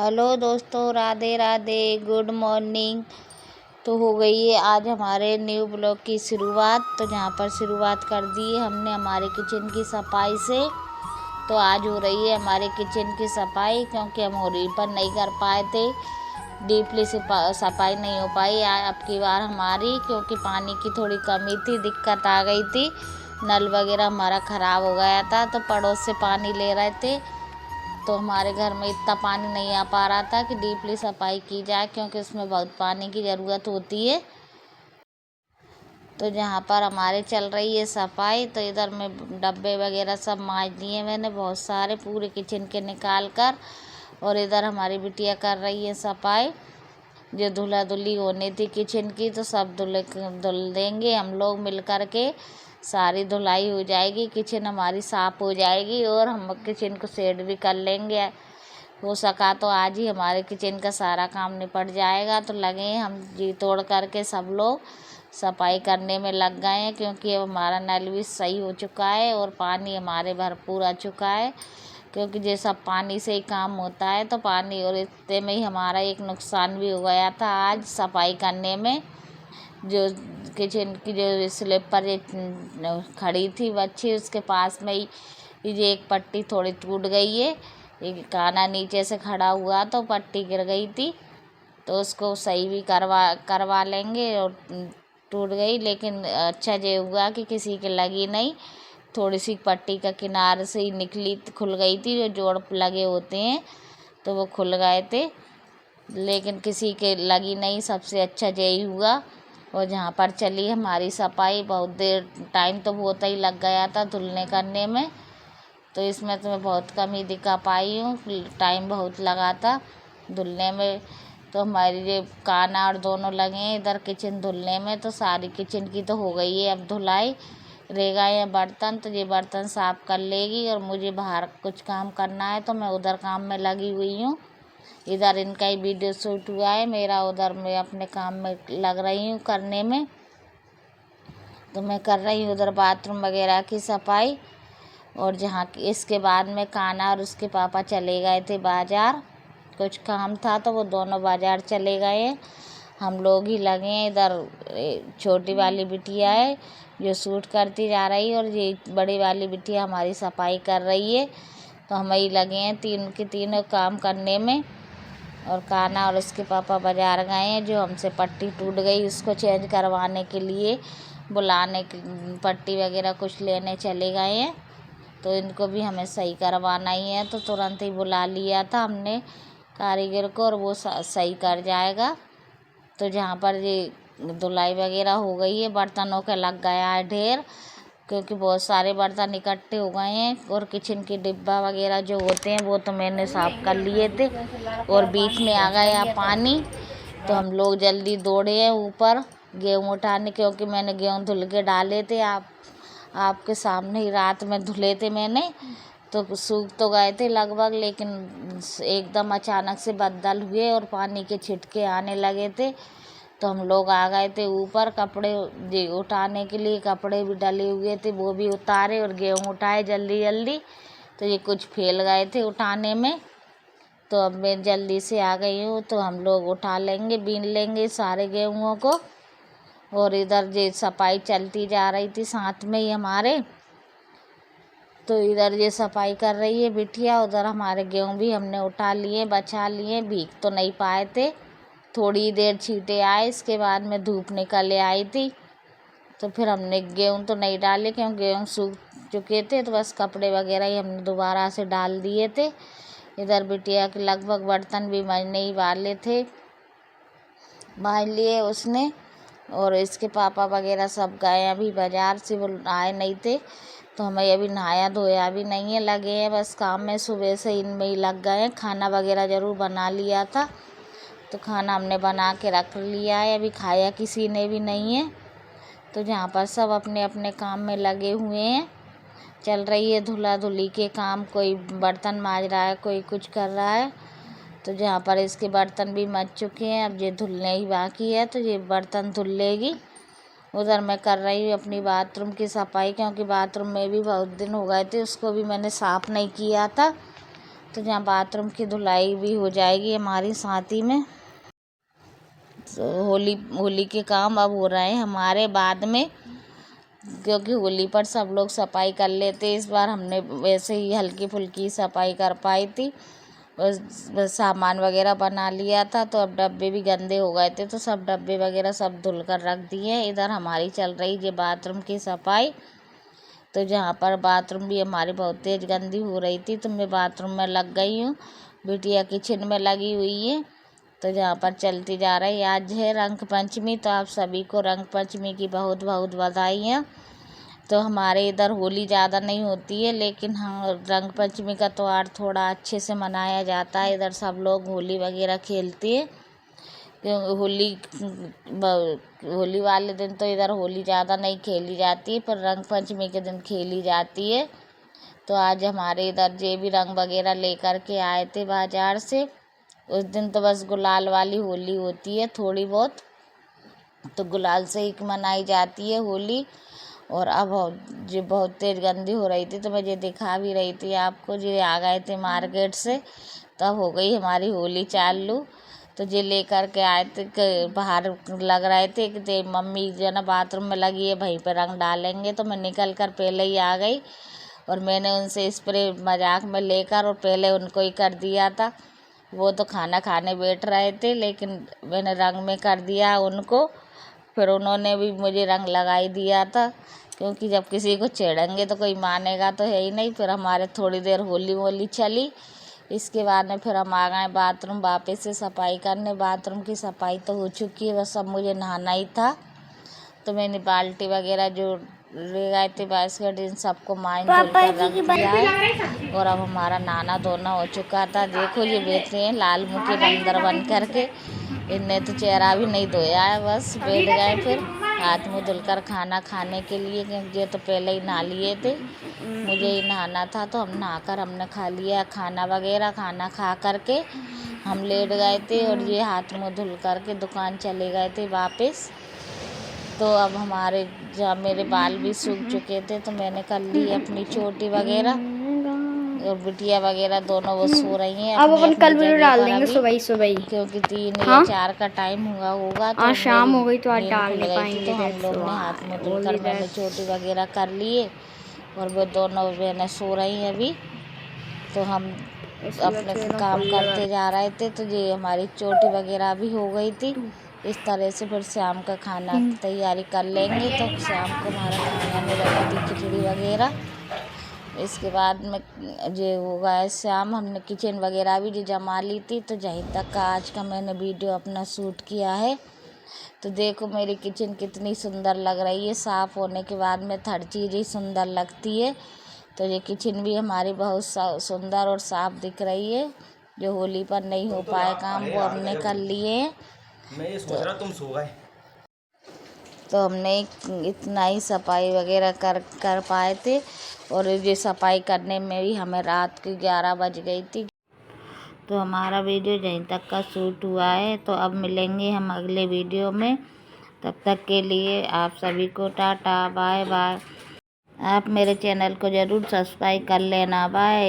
Hello दोस्तों, Radhe Radhe, good morning. तो हो गई है आज हमारे न्यू ब्लॉग की शुरुआत। तो जहाँ पर शुरुआत कर दी है हमने हमारे किचन की सफाई से। तो आज हो रही है हमारे किचन की सफाई, क्योंकि हम होली पर नहीं कर पाए थे, डीपली सफाई नहीं हो पाई अब की बार हमारी, क्योंकि पानी की थोड़ी कमी थी, दिक्कत आ गई थी। नल वगैरह हमारा ख़राब हो गया था, तो पड़ोस से पानी ले रहे थे, तो हमारे घर में इतना पानी नहीं आ पा रहा था कि डीपली सफाई की जाए, क्योंकि उसमें बहुत पानी की ज़रूरत होती है। तो जहाँ पर हमारे चल रही है सफाई, तो इधर में डब्बे वगैरह सब मांज दिए मैंने, बहुत सारे पूरे किचन के निकाल कर। और इधर हमारी बिटिया कर रही है सफाई, जो धुला धुली होनी थी किचन की, तो सब धुल देंगे हम लोग मिल कर के। सारी धुलाई हो जाएगी, किचन हमारी साफ़ हो जाएगी, और हम किचन को सेट भी कर लेंगे। हो सका तो आज ही हमारे किचन का सारा काम निपट जाएगा। तो लगे हम जी तोड़ करके सब लोग सफाई करने में लग गए हैं, क्योंकि अब हमारा नल भी सही हो चुका है और पानी हमारे भरपूर आ चुका है, क्योंकि ये सब पानी से ही काम होता है। तो पानी और इतने में ही हमारा एक नुकसान भी हो गया था आज सफाई करने में। जो किचन की जो स्लैब पर ये खड़ी थी बच्ची, उसके पास में ही ये एक पट्टी थोड़ी टूट गई है। एक काना नीचे से खड़ा हुआ तो पट्टी गिर गई थी, तो उसको सही भी करवा लेंगे। और टूट गई, लेकिन अच्छा ये हुआ कि किसी के लगी नहीं, थोड़ी सी पट्टी का किनारे से ही निकली, खुल गई थी। जो जोड़ लगे होते हैं तो वो खुल गए थे, लेकिन किसी के लगी नहीं, सबसे अच्छा यही हुआ। और जहाँ पर चली हमारी सफाई, बहुत देर टाइम तो बहुत ही लग गया था धुलने करने में, तो इसमें तो मैं बहुत कम ही दिखा पाई हूँ, टाइम बहुत लगा था धुलने में। तो हमारी ये काना और दोनों लगे हैं इधर किचन धुलने में। तो सारी किचन की तो हो गई है अब धुलाई, रह गए हैं बर्तन, तो ये बर्तन साफ़ कर लेगी। और मुझे बाहर कुछ काम करना है, तो मैं उधर काम में लगी हुई हूँ। इधर इनका ही वीडियो शूट हुआ है मेरा, उधर मैं अपने काम में लग रही हूँ करने में। तो मैं कर रही हूँ उधर बाथरूम वगैरह की सफाई। और जहाँ इसके बाद में काना और उसके पापा चले गए थे बाज़ार, कुछ काम था तो वो दोनों बाज़ार चले गए हैं। हम लोग ही लगे हैं इधर। छोटी वाली बिटिया है जो शूट करती जा रही है, और ये बड़ी वाली बिटिया हमारी सफाई कर रही है। तो हम ही लगे हैं तीन के तीनों काम करने में। और काना और उसके पापा बाज़ार गए हैं, जो हमसे पट्टी टूट गई उसको चेंज करवाने के लिए बुलाने, पट्टी वगैरह कुछ लेने चले गए हैं। तो इनको भी हमें सही करवाना ही है, तो तुरंत ही बुला लिया था हमने कारीगर को, और वो सही कर जाएगा। तो जहाँ पर ये धुलाई वगैरह हो गई है, बर्तनों का लग गया है ढेर, क्योंकि बहुत सारे बर्तन इकट्ठे हो गए हैं। और किचन के डिब्बा वगैरह जो होते हैं वो तो मैंने साफ़ कर लिए थे, और बीच में आ गया पानी, तो हम लोग जल्दी दौड़े हैं ऊपर गेहूँ उठाने, क्योंकि मैंने गेहूँ धुल के डाले थे, आपके सामने ही रात में धुले थे मैंने। तो सूख तो गए थे लगभग, लेकिन एकदम अचानक से बदल हुए और पानी के छिटके आने लगे थे। तो हम लोग आ गए थे ऊपर, कपड़े उठाने के लिए कपड़े भी डले हुए थे, वो भी उतारे और गेहूँ उठाए जल्दी जल्दी। तो ये कुछ फैल गए थे उठाने में, तो अब मैं जल्दी से आ गई हूँ। तो हम लोग उठा लेंगे, बीन लेंगे सारे गेहूँओं को। और इधर ये सफाई चलती जा रही थी साथ में ही हमारे। तो इधर ये सफाई कर रही है बिटिया, उधर हमारे गेहूँ भी हमने उठा लिए, बचा लिए, भीग तो नहीं पाए थे, थोड़ी देर छींटे आए, इसके बाद में धूप निकल आई थी। तो फिर हमने गेहूँ तो नहीं डाले, क्योंकि गेहूँ सूख चुके थे, तो बस कपड़े वगैरह ही हमने दोबारा से डाल दिए थे। इधर बिटिया के लगभग बर्तन भी मंजने ही वाले थे, मांज लिए उसने। और इसके पापा वगैरह सब गए अभी बाज़ार से, वो आए नहीं थे, तो हमें अभी नहाया धोया भी नहीं है, लगे हैं बस काम में, सुबह से इनमें ही लग गए हैं। खाना वगैरह ज़रूर बना लिया था, तो खाना हमने बना के रख लिया है, अभी खाया किसी ने भी नहीं है। तो जहाँ पर सब अपने अपने काम में लगे हुए हैं, चल रही है धुला धुली के काम, कोई बर्तन मांज रहा है, कोई कुछ कर रहा है। तो जहाँ पर इसके बर्तन भी मच चुके हैं, अब ये धुलने ही बाकी है, तो ये बर्तन धुल लेगी। उधर मैं कर रही हूँ अपनी बाथरूम की सफाई, क्योंकि बाथरूम में भी बहुत दिन हो गए थे, उसको भी मैंने साफ़ नहीं किया था। तो जहाँ बाथरूम की धुलाई भी हो जाएगी हमारी साथ ही में। तो होली के काम अब हो रहे हैं हमारे बाद में, क्योंकि होली पर सब लोग सफाई कर लेते। इस बार हमने वैसे ही हल्की फुल्की सफाई कर पाई थी, बस सामान वगैरह बना लिया था। तो अब डब्बे भी गंदे हो गए थे, तो सब डब्बे वगैरह सब धुल कर रख दिए। इधर हमारी चल रही है बाथरूम की सफाई। तो जहाँ पर बाथरूम भी हमारी बहुत तेज़ गंदी हो रही थी, तो मैं बाथरूम में लग गई हूँ, बिटिया किचन में लगी हुई है। तो जहाँ पर चलती जा रही, आज है रंग पंचमी, तो आप सभी को रंग पंचमी की बहुत बहुत बधाइयाँ। तो हमारे इधर होली ज़्यादा नहीं होती है, लेकिन हाँ रंग पंचमी का त्यौहार थोड़ा अच्छे से मनाया जाता है। इधर सब लोग होली वगैरह खेलती है, क्योंकि होली वाले दिन तो इधर होली ज़्यादा नहीं खेली जाती है, पर रंग पंचमी के दिन खेली जाती है। तो आज हमारे इधर जे भी रंग वगैरह लेकर के आए थे बाज़ार से। उस दिन तो बस गुलाल वाली होली होती है थोड़ी बहुत, तो गुलाल से ही मनाई जाती है होली। और अब जो बहुत तेज़ गंदी हो रही थी, तो मैं ये दिखा भी रही थी आपको, जो आ गए थे मार्केट से, तब हो गई हमारी होली चालू। तो ये लेकर के आए थे, बाहर लग रहे थे कि मम्मी जो है ना बाथरूम में लगी है, वहीं पर रंग डालेंगे। तो मैं निकल कर पहले ही आ गई, और मैंने उनसे स्प्रे मजाक में लेकर और पहले उनको ही कर दिया था। वो तो खाना खाने बैठ रहे थे, लेकिन मैंने रंग में कर दिया उनको। फिर उन्होंने भी मुझे रंग लगाई दिया था, क्योंकि जब किसी को छेड़ेंगे तो कोई मानेगा तो है ही नहीं। फिर हमारे थोड़ी देर होली वोली चली, इसके बाद में फिर हम आ गए बाथरूम वापस से सफाई करने। बाथरूम की सफाई तो हो चुकी है, बस अब मुझे नहाना ही था। तो मैंने बाल्टी वगैरह जो ले गए थे बास्केट, इन सबको माइन धुल कर रख दिया है। और अब हमारा नहाना धोना हो चुका था। देखो ये बैठ रहे हैं लाल मुँह के बंदर बन करके, इनने तो चेहरा भी नहीं धोया है, बस बैठ गए फिर हाथ मुँह धुलकर खाना खाने के लिए, क्योंकि ये तो पहले ही नहा लिए थे। मुझे ही नहाना था, तो हम नहाकर हमने खा लिया खाना वगैरह। खाना खा करके हम लेट गए थे, और ये हाथ मुँह धुल करके दुकान चले गए थे वापस। तो अब हमारे जहाँ मेरे बाल भी सूख चुके थे, तो मैंने कर ली अपनी चोटी वगैरह, और बिटिया वगैरह दोनों वो सो रही हैं अब अपनी अपन कल अपनी वीडियो जगह डाल पर देंगे अभी, सुबह सुबह। क्योंकि 3 हाँ? या 4 का टाइम हुआ होगा। तो आज शाम मेरी हो गई तो आज नींद डाल खुल नहीं गई थी, पाएंगे, तो हम लोग ने हाथ मुँह धुलकर मैंने चोटी वगैरह कर लिए, और वो दोनों बहनें सो रही हैं अभी। तो हम अपने काम करते जा रहे थे, तो ये हमारी चोटी वगैरह भी हो गई थी। इस तरह से फिर शाम का खाना की तैयारी कर लेंगे। तो शाम को हमारा खाना में बनी थी खिचड़ी वगैरह। इसके बाद में ये हो गया शाम, हमने किचन वगैरह भी जो जमा ली थी। तो यहीं तक का आज का मैंने वीडियो अपना शूट किया है। तो देखो मेरी किचन कितनी सुंदर लग रही है, साफ़ होने के बाद में हर चीज़ ही सुंदर लगती है। तो ये किचन भी हमारी बहुत सुंदर और साफ़ दिख रही है। जो होली पर नहीं हो पाए काम, वो हमने कर लिए हैं। मैं ये सोच रहा तुम सो गए। तो हमने इतना ही सफाई वगैरह कर पाए थे, और ये सफाई करने में भी हमें रात की 11 बज गई थी। तो हमारा वीडियो यहीं तक का शूट हुआ है। तो अब मिलेंगे हम अगले वीडियो में, तब तक के लिए आप सभी को टाटा बाय बाय। आप मेरे चैनल को ज़रूर सब्सक्राइब कर लेना, बाय।